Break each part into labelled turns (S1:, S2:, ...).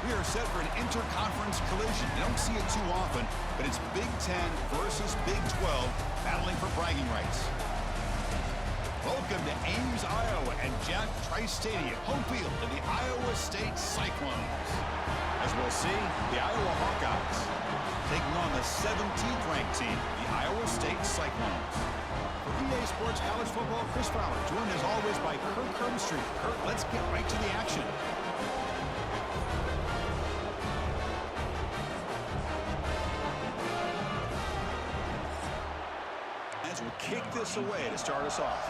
S1: We are set for an interconference collision. You don't see it too often, but it's Big Ten versus Big 12 battling for bragging rights. Welcome to Ames, Iowa, and Jack Trice Stadium, home field of the Iowa State Cyclones. As we'll see, the Iowa Hawkeyes taking on the 17th ranked team, the Iowa State Cyclones. For EA Sports College Football, Chris Fowler, joined as always by Kurt Kirkstreet. Kurt, let's get right to the action. As we'll kick this away to start us off.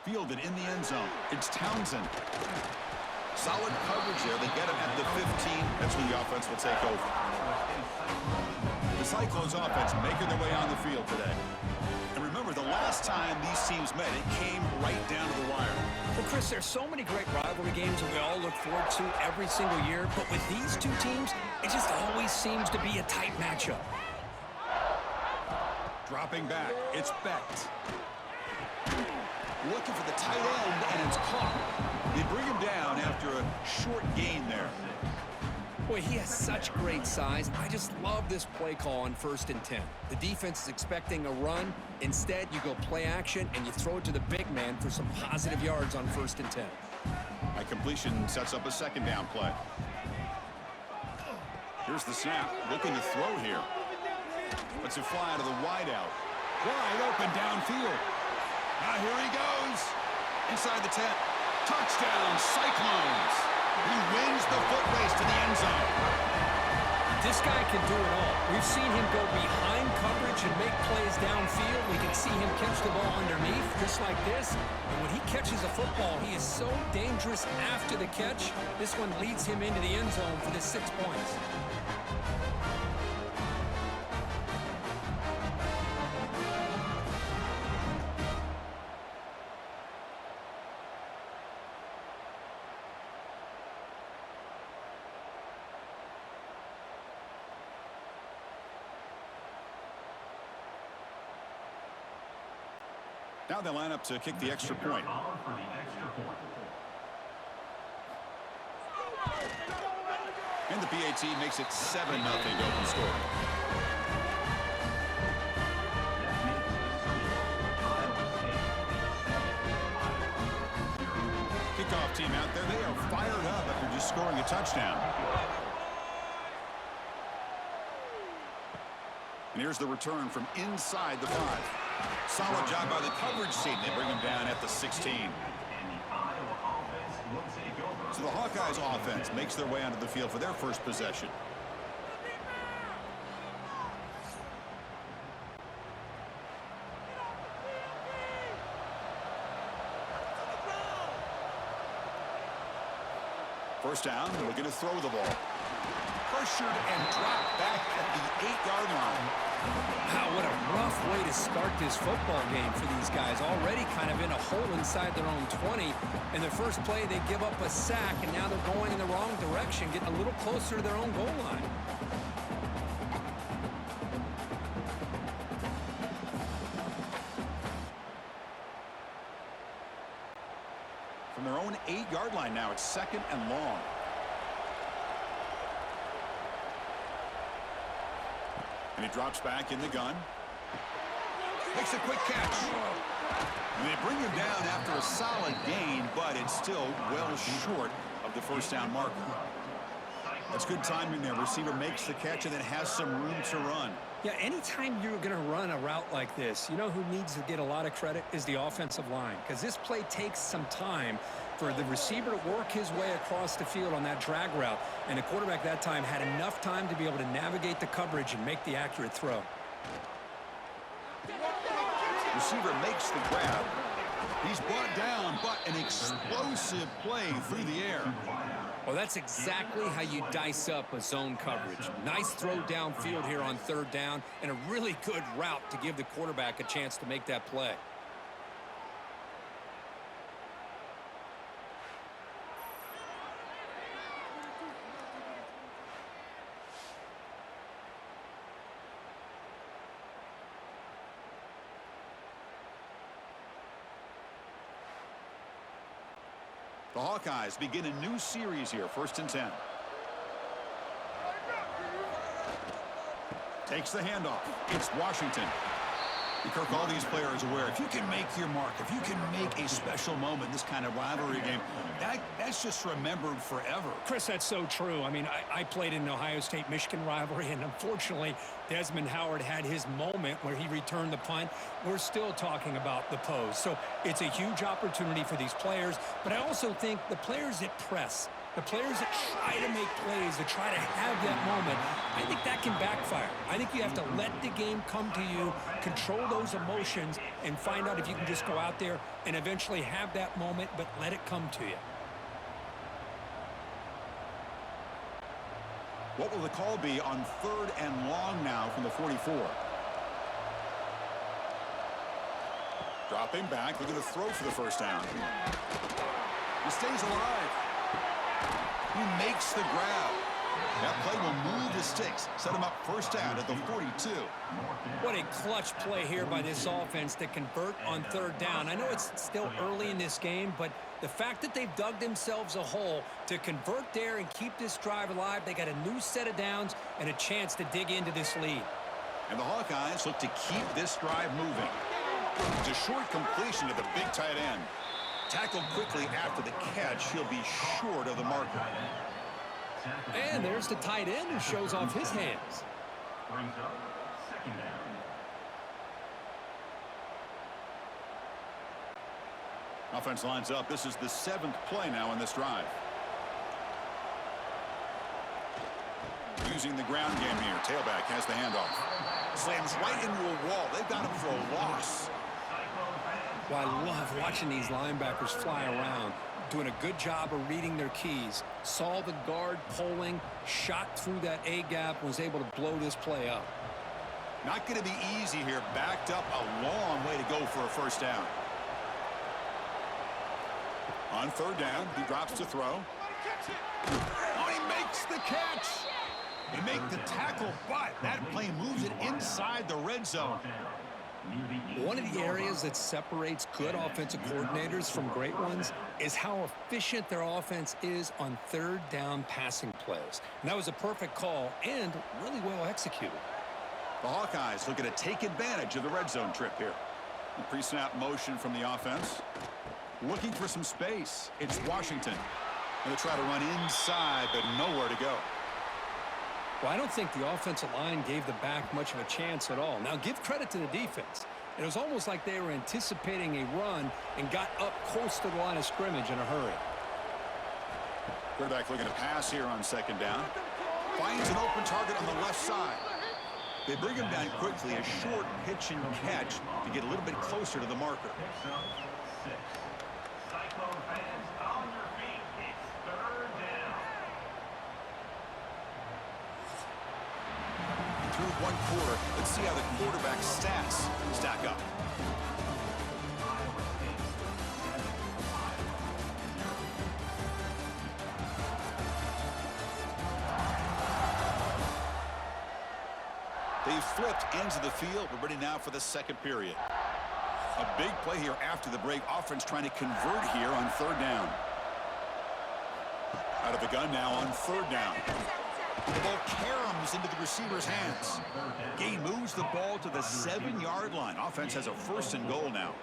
S1: Fielded in the end zone. It's Townsend. Solid coverage there. They get him at the 15. That's when the offense will take over. The Cyclones offense making their way on the field today. And remember, the last time these teams met, it came right down to the wire.
S2: Well, Chris, there's so many great rivalry games that we all look forward to every single year. But with these two teams, it just always seems to be a tight matchup.
S1: Dropping back. It's Becht. Looking for the tight end, and it's caught. They bring him down after a short gain there.
S2: Boy, he has such great size. I just love this play call on 1st and 10. The defense is expecting a run. Instead, you go play action, and you throw it to the big man for some positive yards on 1st and 10.
S1: A completion sets up a second down play. Here's the snap. Looking to throw here. Lets it fly out of the wideout. Wide open downfield. Now here he goes. Inside the 10. Touchdown, Cyclones. He wins the foot race to the end zone.
S2: This guy can do it all. We've seen him go behind coverage and make plays downfield. We can see him catch the ball underneath, just like this. And when he catches a football, he is so dangerous after the catch. This one leads him into the end zone for the 6 points.
S1: Now they line up to kick the extra point. And the PAT makes it 7-0 open score. Kickoff team out there. They are fired up after just scoring a touchdown. And here's the return from inside the 5. Solid job by the coverage team. They bring him down at the 16. So the Hawkeyes offense makes their way onto the field for their first possession. First down, looking to throw the ball. Pressured and dropped back at the 8-yard line.
S2: Wow, what a rough way to start this football game for these guys. Already kind of in a hole inside their own 20. In their first play, they give up a sack, and now they're going in the wrong direction, getting a little closer to their own goal line.
S1: From their own 8-yard line now, it's 2nd and long. And he drops back in the gun. Makes a quick catch. And they bring him down after a solid gain, but it's still well short of the first down marker. That's good timing there. Receiver makes the catch and then has some room to run.
S2: Yeah, anytime you're going to run a route like this, you know who needs to get a lot of credit is the offensive line, because this play takes some time for the receiver to work his way across the field on that drag route, and the quarterback that time had enough time to be able to navigate the coverage and make the accurate throw.
S1: Receiver makes the grab. He's brought down, but an explosive play through the air.
S2: Well, that's exactly how you dice up a zone coverage. Nice throw downfield here on 3rd down, and a really good route to give the quarterback a chance to make that play.
S1: The Hawkeyes begin a new series here, 1st and 10. Takes the handoff. It's Washington. And Kirk, all these players are aware, if you can make your mark, if you can make a special moment in this kind of rivalry game, that's just remembered forever.
S2: Chris, that's so true. I mean, I played in an Ohio State-Michigan rivalry, and unfortunately, Desmond Howard had his moment where he returned the punt. We're still talking about the pose. So it's a huge opportunity for these players, but I also think the players that press, the players that try to make plays, that try to have that moment, I think that can backfire. I think you have to let the game come to you, control those emotions, and find out if you can just go out there and eventually have that moment, but let it come to you.
S1: What will the call be on 3rd and long now from the 44? Dropping back, looking to throw for the 1st down. He stays alive. He makes the grab. That play will move the sticks, set him up 1st down at the 42.
S2: What a clutch play here by this offense to convert on 3rd down. I know it's still early in this game, but the fact that they've dug themselves a hole to convert there and keep this drive alive, they got a new set of downs and a chance to dig into this lead.
S1: And the Hawkeyes look to keep this drive moving. It's a short completion to the big tight end. Tackled quickly after the catch, he'll be short of the marker.
S2: And there's the tight end who shows off his hands.
S3: Brings up 2nd down.
S1: Offense lines up. This is the 7th play now in this drive. Using the ground game here. Tailback has the handoff. Slams right into a wall. They've got him for a loss.
S2: Well, I love watching these linebackers fly around, doing a good job of reading their keys. Saw the guard pulling, shot through that A-gap, was able to blow this play up.
S1: Not going to be easy here. Backed up a long way to go for a 1st down. On 3rd down, he drops to throw. Oh, he makes the catch. They make the tackle, but that play moves it inside the red zone.
S2: One of the areas that separates good offensive coordinators from great ones is how efficient their offense is on 3rd down passing plays. And that was a perfect call and really well executed.
S1: The Hawkeyes looking to take advantage of the red zone trip here. The pre-snap motion from the offense. Looking for some space. It's Washington. Going to try to run inside, but nowhere to go.
S2: Well, I don't think the offensive line gave the back much of a chance at all. Now, give credit to the defense. It was almost like they were anticipating a run and got up close to the line of scrimmage in a hurry.
S1: Quarterback looking to pass here on 2nd down. Finds an open target on the left side. They bring him down quickly, a short pitch and catch to get a little bit closer to the marker.
S3: Cyclone fans, on your feet. It's 3rd down.
S1: Through 1 quarter, let's see how the quarterback's stats stack up. They've flipped ends of the field. We're ready now for the 2nd period. A big play here after the break. Offense trying to convert here on 3rd down. Out of the gun now on 3rd down. The ball caroms into the receiver's hands. Gain moves the ball to the 7-yard line. Offense has a 1st and goal now.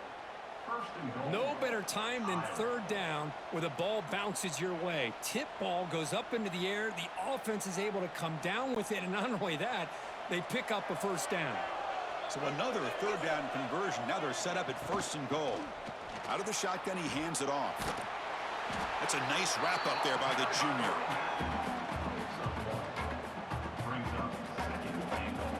S2: No better time than 3rd down where the ball bounces your way. Tip ball goes up into the air. The offense is able to come down with it, and not only that, they pick up a 1st down.
S1: So another 3rd down conversion. Now they're set up at 1st and goal. Out of the shotgun, he hands it off. That's a nice wrap up there by the junior.
S3: Brings up 2nd and goal.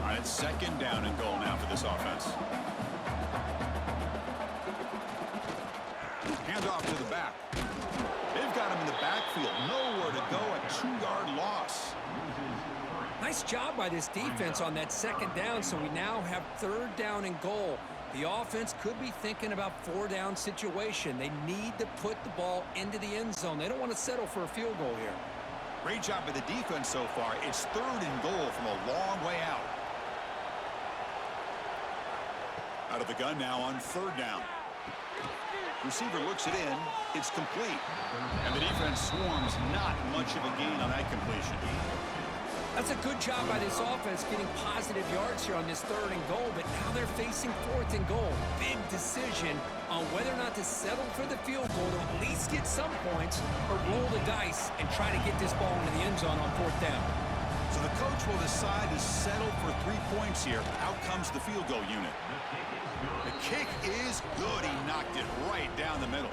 S1: All right, 2nd down and goal now for this offense. Hand off to the back. They've got him in the backfield. Nowhere to go. A 2-yard loss.
S2: Nice job by this defense on that 2nd down, so we now have 3rd down and goal. The offense could be thinking about 4-down situation. They need to put the ball into the end zone. They don't want to settle for a field goal here.
S1: Great job by the defense so far. It's 3rd and goal from a long way out. Out of the gun now on 3rd down. Receiver looks it in. It's complete. And the defense swarms. Not much of a gain on that completion.
S2: That's a good job by this offense getting positive yards here on this 3rd and goal, but now they're facing 4th and goal. Big decision on whether or not to settle for the field goal to at least get some points or roll the dice and try to get this ball into the end zone on 4th down.
S1: So the coach will decide to settle for 3 points here. Out comes the field goal unit. The kick is good. He knocked it right down the middle.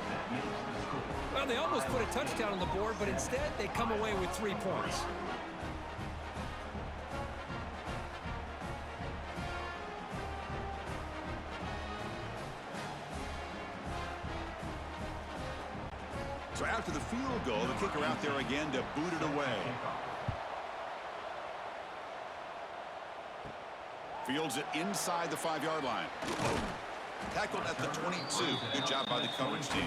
S2: Well, they almost put a touchdown on the board, but instead they come away with 3 points.
S1: So after the field goal, the kicker out there again to boot it away. Fields it inside the 5-yard line. Tackled at the 22. Good job by the coverage team.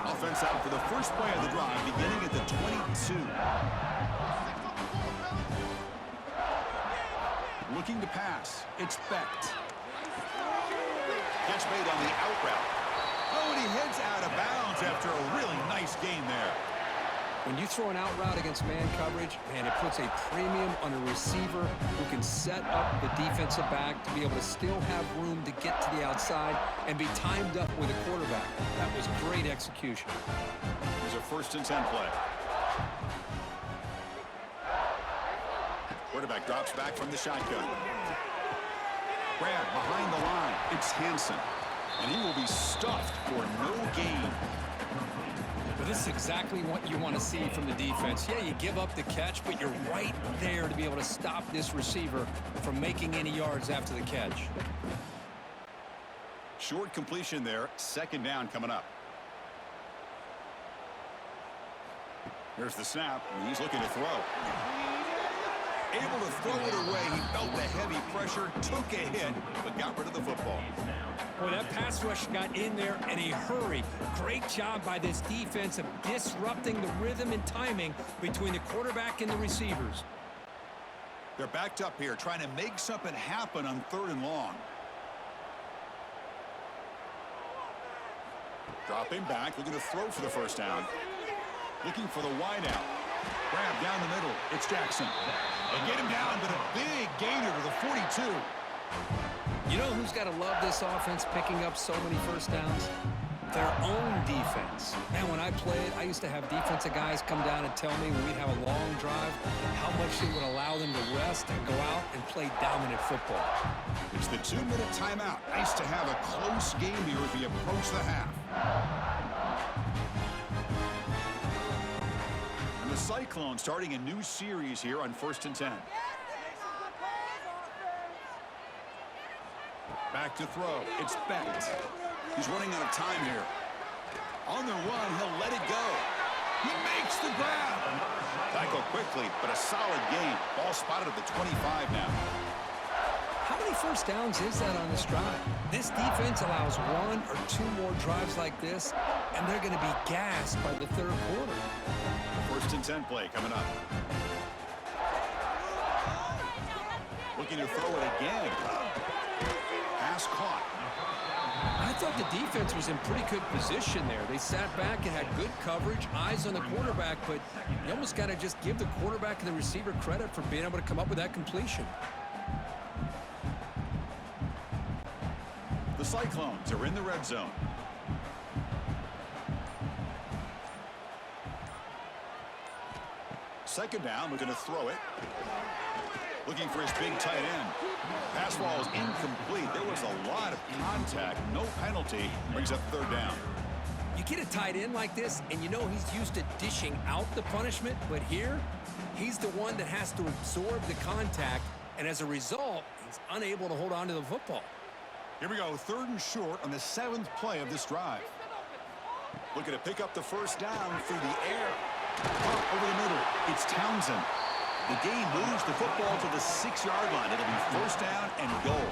S1: Offense out for the first play of the drive, beginning at the 22. Looking to pass. It's Becht. Catch made on the out route. Oh, and he heads out of bounds after a really nice gain there.
S2: When you throw an out route against man coverage, man, it puts a premium on a receiver who can set up the defensive back to be able to still have room to get to the outside and be timed up with a quarterback. That was great execution.
S1: Here's a 1st and 10 play. Quarterback drops back from the shotgun. Grab behind the line. It's Hansen. And he will be stuffed for no gain.
S2: But this is exactly what you want to see from the defense. Yeah, you give up the catch, but you're right there to be able to stop this receiver from making any yards after the catch.
S1: Short completion there. 2nd down coming up. Here's the snap. And he's looking to throw. Able to throw it away. He felt the heavy pressure, took a hit, but got rid of the football.
S2: Boy, that pass rush got in there in a hurry. Great job by this defense of disrupting the rhythm and timing between the quarterback and the receivers.
S1: They're backed up here, trying to make something happen on 3rd and long. Dropping back, looking to throw for the 1st down. Looking for the wide out. Grab down the middle. It's Jackson. They get him down, but a big gainer to the 42.
S2: You know who's got to love this offense picking up so many 1st downs? Their own defense. Man, when I played, I used to have defensive guys come down and tell me when we'd have a long drive how much it would allow them to rest and go out and play dominant football.
S1: It's the 2-minute timeout. Nice to have a close game here as we approach the half. And the Cyclones starting a new series here on 1st and 10. Back to throw. It's Becht. He's running out of time here. On the run, he'll let it go. He makes the grab. Tackle quickly, but a solid gain. Ball spotted at the 25 now.
S2: How many 1st downs is that on this drive? This defense allows 1 or 2 more drives like this, and they're going to be gassed by the 3rd quarter.
S1: 1st and 10 play coming up. Looking to throw it again. Pass caught.
S2: I thought the defense was in pretty good position there. They sat back and had good coverage, eyes on the quarterback, but you almost got to just give the quarterback and the receiver credit for being able to come up with that completion.
S1: The Cyclones are in the red zone. Second down, looking to throw it. Looking for his big tight end. Pass ball is incomplete. There was a lot of contact. No penalty. Brings up 3rd down.
S2: You get a tight end like this, and you know he's used to dishing out the punishment, but here, he's the one that has to absorb the contact, and as a result, he's unable to hold on to the football.
S1: Here we go, 3rd and short on the 7th play of this drive. Looking to pick up the 1st down through the air. Up over the middle. It's Townsend. The game moves the football to the 6-yard line. It'll be 1st down and goal.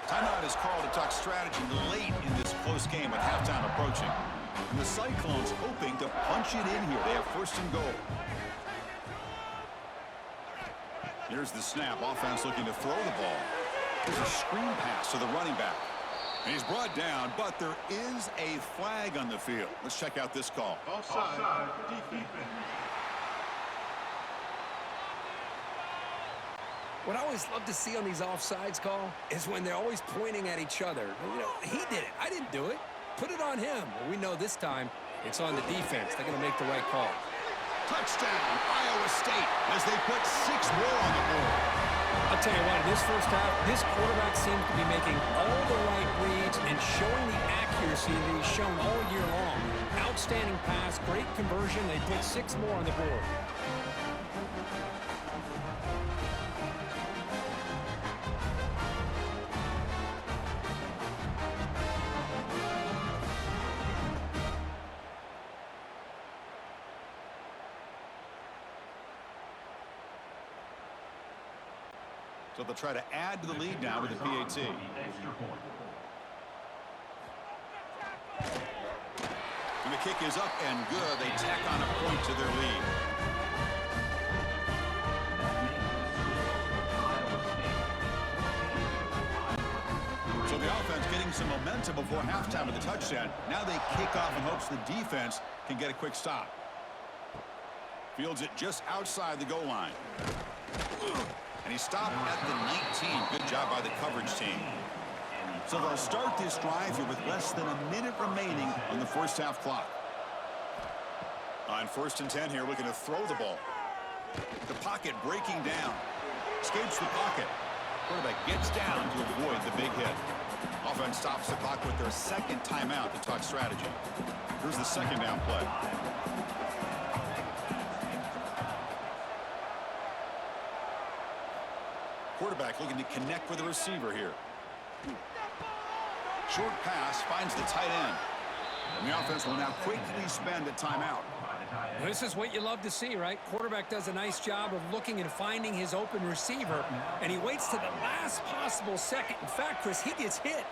S1: Timeout is called to talk strategy late in this close game with halftime approaching. And the Cyclones hoping to punch it in here. They have first and goal. Here's the snap. Offense looking to throw the ball. There's a screen pass to the running back. And he's brought down, but there is a flag on the field. Let's check out this call.
S3: Offside. Defense.
S2: What I always love to see on these offsides call is when they're always pointing at each other. You know, he did it. I didn't do it. Put it on him. Well, we know this time it's on the defense. They're going to make the right call.
S1: Touchdown, Iowa State, as they put 6 more on the board.
S2: I'll tell you what, in this first half, this quarterback seems to be making all the right reads and showing the accuracy that he's shown all year long. Outstanding pass, great conversion. They put 6 more on the board.
S1: So they'll try to add to the lead now with the PAT. And the kick is up and good. They tack on a point to their lead. So the offense getting some momentum before halftime with the touchdown. Now they kick off in hopes the defense can get a quick stop. Fields it just outside the goal line. And he stopped at the 19. Good job by the coverage team. So they'll start this drive here with less than a minute remaining on the first half clock. On 1st and 10 here, looking to throw the ball. The pocket breaking down. Escapes the pocket. Quarterback gets down to avoid the big hit. Offense stops the clock with their second timeout to talk strategy. Here's the second down play. Quarterback looking to connect with the receiver here. Short pass finds the tight end. And the offense will now quickly spend a timeout.
S2: This is what you love to see, right? Quarterback does a nice job of looking and finding his open receiver, and he waits to the last possible second. In fact, Chris, he gets hit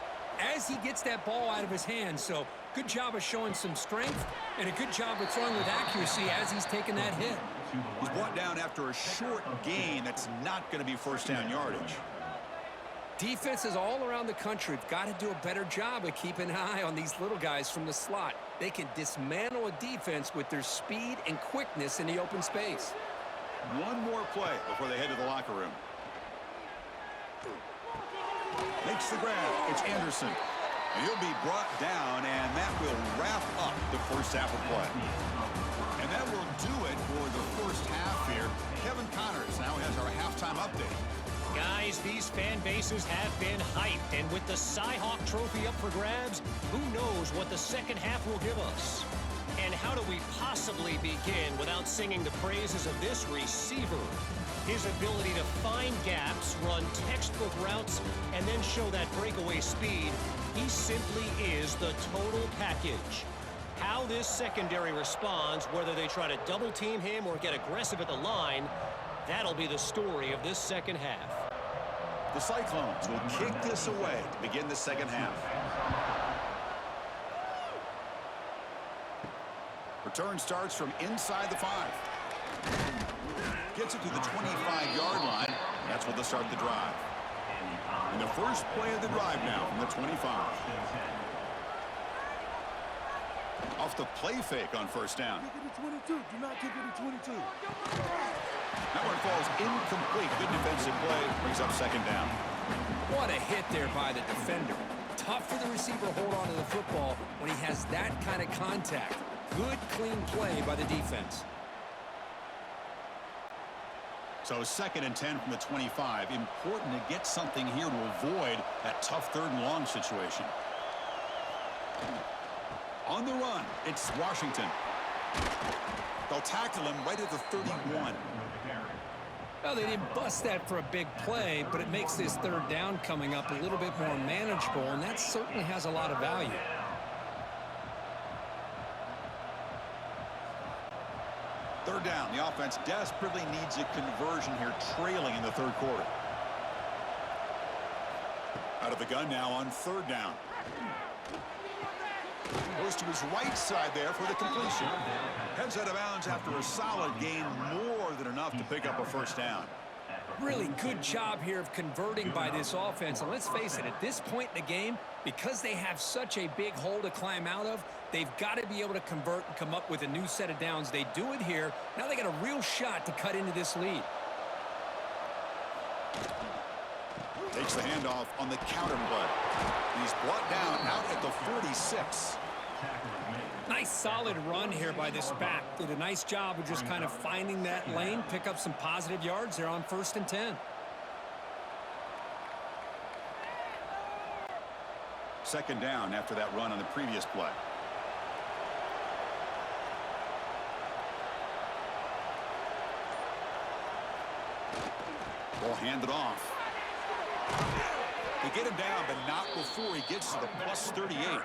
S2: as he gets that ball out of his hands. So good job of showing some strength and a good job of throwing with accuracy as he's taking that hit.
S1: He's brought down after a short gain that's not going to be first down yardage.
S2: Defenses all around the country have got to do a better job of keeping an eye on these little guys from the slot. They can dismantle a defense with their speed and quickness in the open space.
S1: One more play before they head to the locker room. Makes the grab. It's Anderson. And he'll be brought down, and that will wrap up the first half of play. And that will do it for the first half here. Kevin Connors now has our halftime update.
S4: Guys, these fan bases have been hyped, and with the Cy-Hawk Trophy up for grabs, who knows what the second half will give us? And how do we possibly begin without singing the praises of this receiver? His ability to find gaps, run textbook routes, and then show that breakaway speed, he simply is the total package. How this secondary responds, whether they try to double-team him or get aggressive at the line, that'll be the story of this second half.
S1: The Cyclones will kick this away to begin the second half. Return starts from inside the 5. Gets it to the 25-yard line. That's where they'll start the drive. And the first play of the drive now from the 25. Off the play fake on first down.
S5: Kick it to 22. Do not kick it to 22.
S1: That one falls incomplete. Good defensive play. Brings up second down.
S2: What a hit there by the defender. Tough for the receiver to hold on to the football when he has that kind of contact. Good, clean play by the defense.
S1: So 2nd and 10 from the 25. Important to get something here to avoid that tough 3rd and long situation. On the run, it's Washington. They'll tackle him right at the 31.
S2: Well, they didn't bust that for a big play, but it makes this 3rd down coming up a little bit more manageable, and that certainly has a lot of value.
S1: Third down. The offense desperately needs a conversion here, trailing in the 3rd quarter. Out of the gun now on 3rd down. Goes goes to his right side there for the completion. Heads out of bounds after a solid gain, more than enough to pick up a first down.
S2: Really good job here of converting by this offense. And let's face it, at this point in the game, because they have such a big hole to climb out of, they've got to be able to convert and come up with a new set of downs. They do it here. Now they got a real shot to cut into this lead.
S1: Takes the handoff on the counter play. He's brought down out at the 46.
S2: Nice solid run here by this back. Did a nice job of just kind of finding that lane, pick up some positive yards there on 1st and 10.
S1: Second down after that run on the previous play. Ball handed off. They get him down, but not before he gets to the plus 38.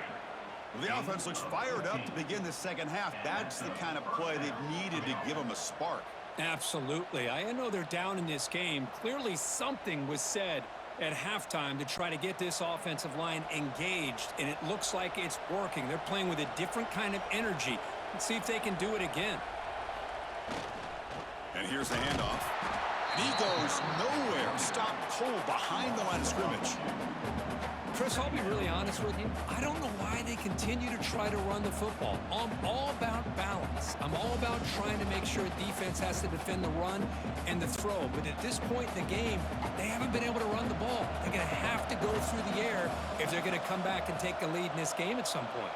S1: The offense looks fired up to begin the second half. That's the kind of play they've needed to give them a spark.
S2: Absolutely. I know they're down in this game. Clearly something was said at halftime to try to get this offensive line engaged, and it looks like it's working. They're playing with a different kind of energy. Let's see if they can do it again.
S1: And here's the handoff. And he goes nowhere. Stopped cold behind the line of scrimmage.
S2: Chris, I'll be really honest with you. I don't know why they continue to try to run the football. I'm all about balance. I'm all about trying to make sure defense has to defend the run and the throw. But at this point in the game, they haven't been able to run the ball. They're going to have to go through the air if they're going to come back and take the lead in this game at some point.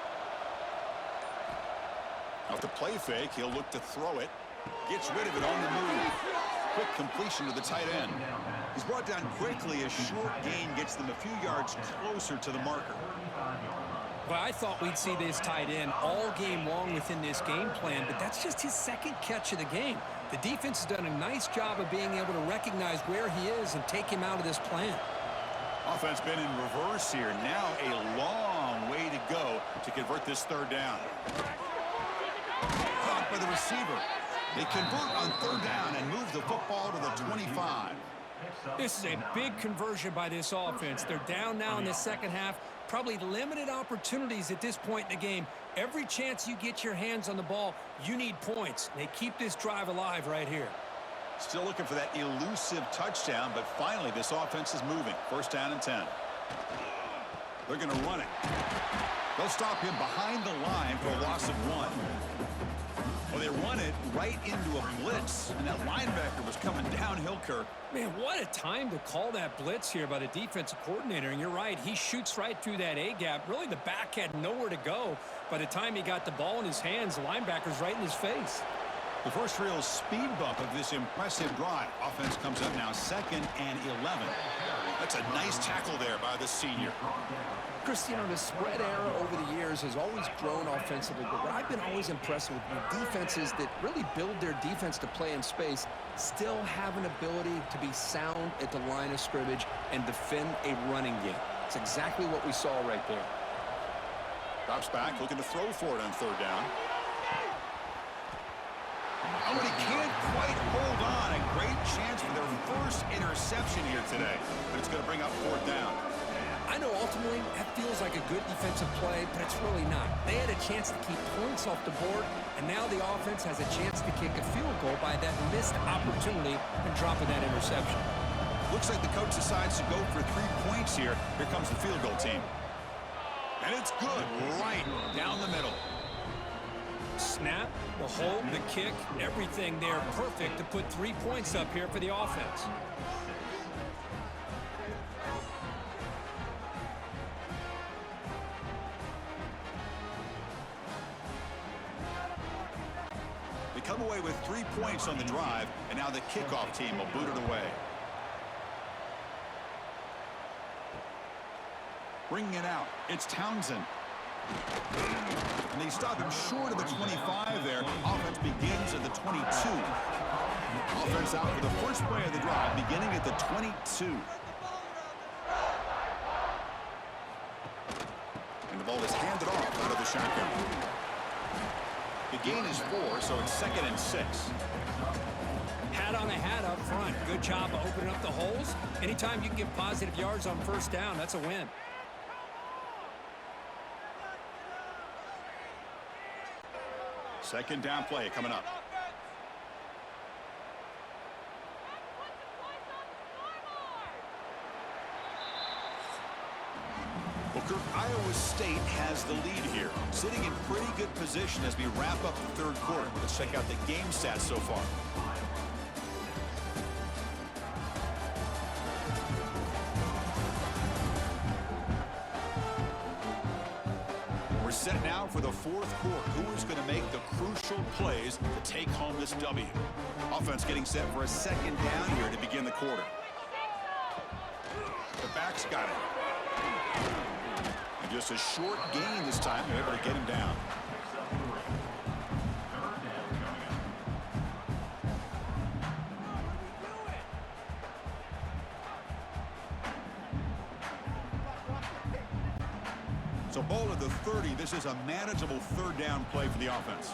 S1: Off the play fake, he'll look to throw it. Gets rid of it on the move. Quick completion to the tight end. He's brought down quickly. A short gain gets them a few yards closer to the marker.
S2: Well, I thought we'd see this tight end all game long within this game plan, but that's just his second catch of the game. The defense has done a nice job of being able to recognize where he is and take him out of this plan.
S1: Offense been in reverse here. Now a long way to go to convert this third down. Caught by the receiver. They convert on third down and move the football to the 25.
S2: This is a big conversion by this offense. They're down now in the second half. Probably limited opportunities at this point in the game. Every chance you get your hands on the ball, you need points. They keep this drive alive right here.
S1: Still looking for that elusive touchdown, but finally this offense is moving. First down and 10. They're going to run it. They'll stop him behind the line for a loss of 1. Well, they run it right into a blitz, and that linebacker was coming downhill, Kirk.
S2: Man, what a time to call that blitz here by the defensive coordinator. And you're right, he shoots right through that A-gap. Really, the back had nowhere to go. By the time he got the ball in his hands, the linebacker's right in his face.
S1: The first real speed bump of this impressive drive. Offense comes up now 2nd and 11. That's a nice tackle there by the senior.
S2: Chris, you know, the spread era over the years has always grown offensively, but what I've been always impressed with defenses that really build their defense to play in space still have an ability to be sound at the line of scrimmage and defend a running game. It's exactly what we saw right there.
S1: Drops back, looking to throw for it on third down. Oh, and he can't quite hold on. A great chance for their first interception here today, but it's going to bring up fourth down.
S2: I know ultimately that feels like a good defensive play, but it's really not. They had a chance to keep points off the board, and now the offense has a chance to kick a field goal by that missed opportunity and dropping that interception.
S1: Looks like the coach decides to go for 3 points here. Here comes the field goal team. And it's good, right down the middle.
S2: Snap, the hold, the kick, everything there perfect to put 3 points up here for the offense.
S1: Come away with 3 points on the drive, and now the kickoff team will boot it away. Bringing it out, it's Townsend. And they stop him short of the 25 there. Offense begins at the 22. Offense out for the first play of the drive, beginning at the 22. And the ball is handed off out of the shotgun. The gain is 4, so it's 2nd and 6.
S2: Hat on a hat up front. Good job of opening up the holes. Anytime you can get positive yards on first down, that's a win.
S1: Second down play coming up. Well, Kirk, Iowa State has the lead here, sitting in pretty good position as we wrap up the third quarter. Let's check out the game stats so far. We're set now for the fourth quarter. Who is going to make the crucial plays to take home this W? Offense getting set for a second down here to begin the quarter. The back's got it. And just a short gain this time. They're able to get him down. So ball at the 30. This is a manageable third down play for the offense.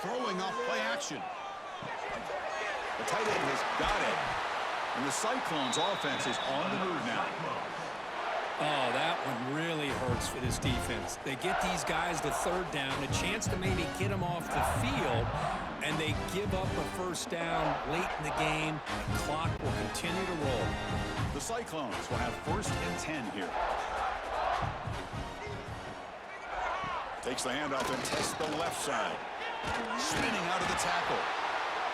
S1: Throwing off play action. The tight end has got it. And the Cyclones offense is on the move now.
S2: Oh, that one really hurts for this defense. They get these guys to third down, a chance to maybe get them off the field, and they give up a first down late in the game. The clock will continue to roll.
S1: The Cyclones will have first and 10 here. Takes the handoff and tests the left side. Spinning out of the tackle.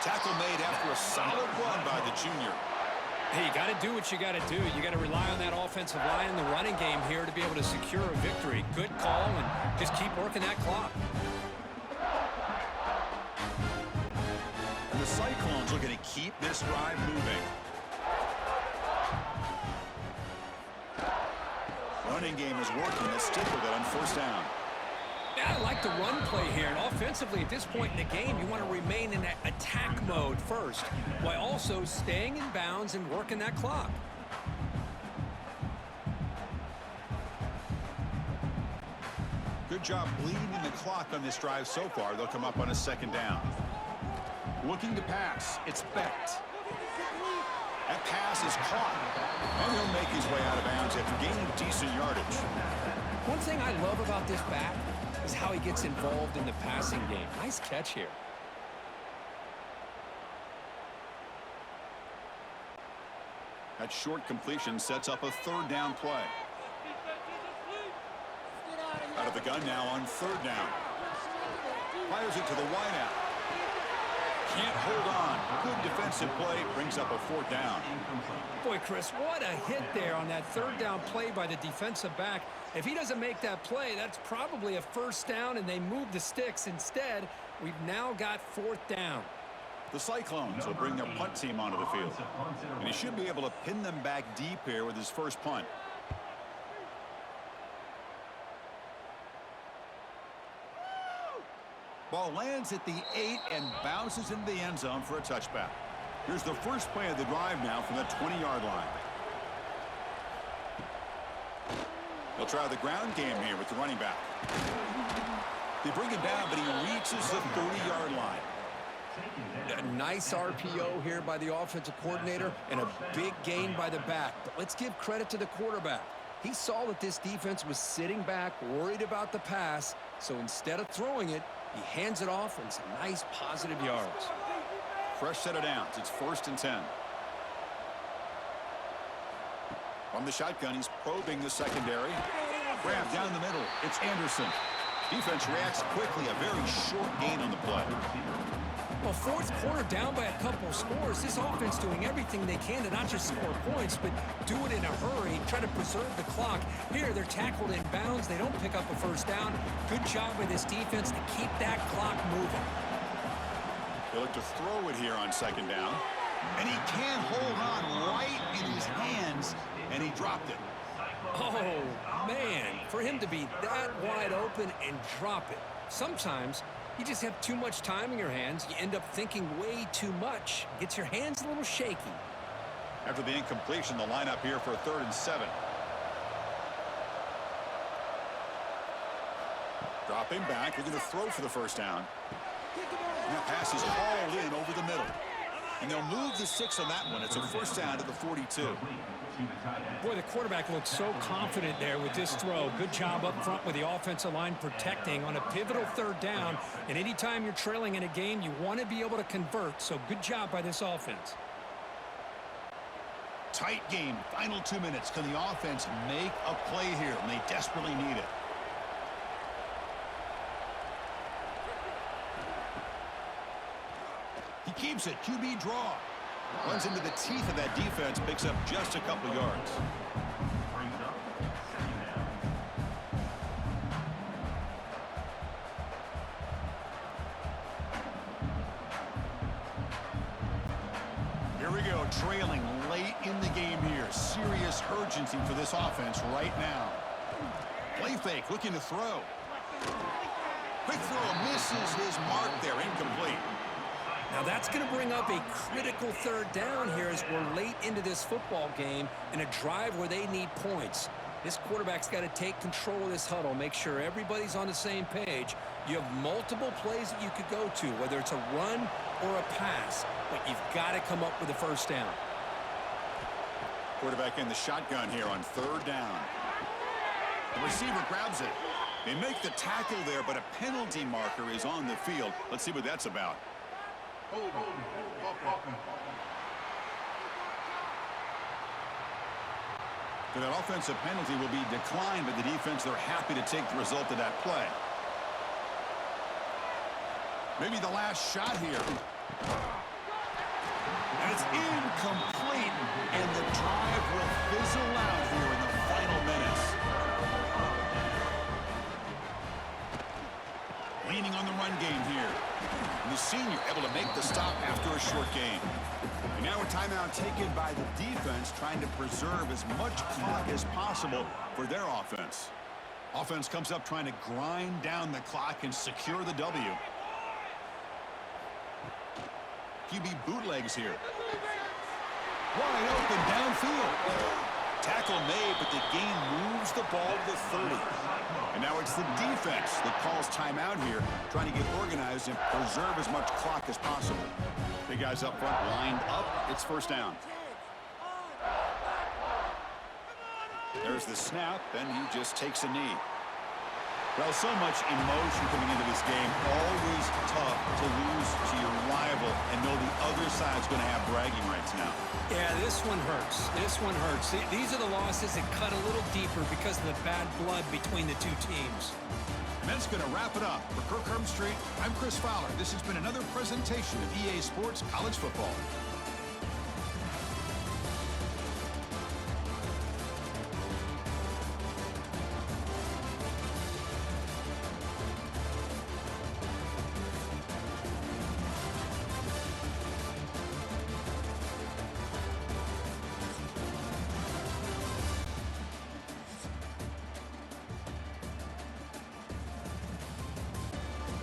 S1: Tackle made after a solid run by the junior.
S2: Hey, you got to do what you got to do. You got to rely on that offensive line in the running game here to be able to secure a victory. Good call, and just keep working that clock.
S1: And the Cyclones are going to keep this drive moving. Running game is working. Let's stick with it on first down.
S2: Yeah, I like the run play here. And offensively, at this point in the game, you want to remain in that attack mode first, while also staying in bounds and working that clock.
S1: Good job bleeding the clock on this drive so far. They'll come up on a second down. Looking to pass. It's Becht. That pass is caught. And he'll make his way out of bounds after gaining decent yardage.
S2: One thing I love about this back is how he gets involved in the passing game. Nice catch here.
S1: That short completion sets up a third down play. Out of the gun now on third down. Fires it to the wideout. Can't hold on. Good defensive play. Brings up a fourth down.
S2: Boy, Chris, what a hit there on that third down play by the defensive back. If he doesn't make that play, that's probably a first down, and they move the sticks. Instead, we've now got fourth down.
S1: The Cyclones will bring their punt team onto the field. And he should be able to pin them back deep here with his first punt. Ball lands at the 8 and bounces into the end zone for a touchback. Here's the first play of the drive now from the 20-yard line. They'll try the ground game here with the running back. They bring him down, but he reaches the 30-yard line.
S2: A nice RPO here by the offensive coordinator and a big gain by the back. But let's give credit to the quarterback. He saw that this defense was sitting back, worried about the pass, so instead of throwing it, he hands it off and some nice positive yards.
S1: Fresh set of downs. It's first and 10. From the shotgun, he's probing the secondary. Grab down the middle. It's Anderson. Defense reacts quickly. A very short gain on the play.
S2: Well, fourth quarter down by a couple of scores. This offense doing everything they can to not just score points, but do it in a hurry, try to preserve the clock. Here, they're tackled in bounds. They don't pick up a first down. Good job by this defense to keep that clock moving.
S1: They look to throw it here on second down. And he can't hold on right in his hands, and he dropped it.
S2: Oh, man, for him to be that wide open and drop it. Sometimes you just have too much time in your hands. You end up thinking way too much. Gets your hands a little shaky.
S1: After the incompletion, the lineup here for a 3rd and 7. Dropping back, looking to throw for the first down. And that pass is hauled in over the middle. And they'll move the 6 on that one. It's a first down to the 42.
S2: Boy, the quarterback looked so confident there with this throw. Good job up front with the offensive line protecting on a pivotal third down. And anytime you're trailing in a game, you want to be able to convert. So good job by this offense.
S1: Tight game. Final 2 minutes. Can the offense make a play here? And they desperately need it. He keeps it. QB draw. Runs into the teeth of that defense. Picks up just a couple yards. Here we go. Trailing late in the game here. Serious urgency for this offense right now. Play fake. Looking to throw. Quick throw. Misses his mark there. Incomplete.
S2: Now that's going to bring up a critical third down here as we're late into this football game in a drive where they need points. This quarterback's got to take control of this huddle, make sure everybody's on the same page. You have multiple plays that you could go to, whether it's a run or a pass, but you've got to come up with a first down.
S1: Quarterback in the shotgun here on third down. The receiver grabs it. They make the tackle there, but a penalty marker is on the field. Let's see what that's about. So that offensive penalty will be declined by the defense. They're happy to take the result of that play. Maybe the last shot here. And it's incomplete. And the drive will fizzle out here in the final minutes. Leaning on the run game here. And the senior able to make the stop after a short game. And now a timeout taken by the defense, trying to preserve as much clock as possible for their offense. Offense comes up trying to grind down the clock and secure the W. QB bootlegs here. Wide open downfield. Tackle made, but the game moves the ball to the 30. And now it's the defense that calls timeout here, trying to get organized and preserve as much clock as possible. Big guys up front lined up. It's first down. There's the snap, and he just takes a knee. Well, so much emotion coming into this game. Always tough to lose to your rival and know the other side's going to have bragging rights now.
S2: Yeah, this one hurts. This one hurts. These are the losses that cut a little deeper because of the bad blood between the two teams.
S1: And that's going to wrap it up. For Kirk Street, I'm Chris Fowler. This has been another presentation of EA Sports College Football.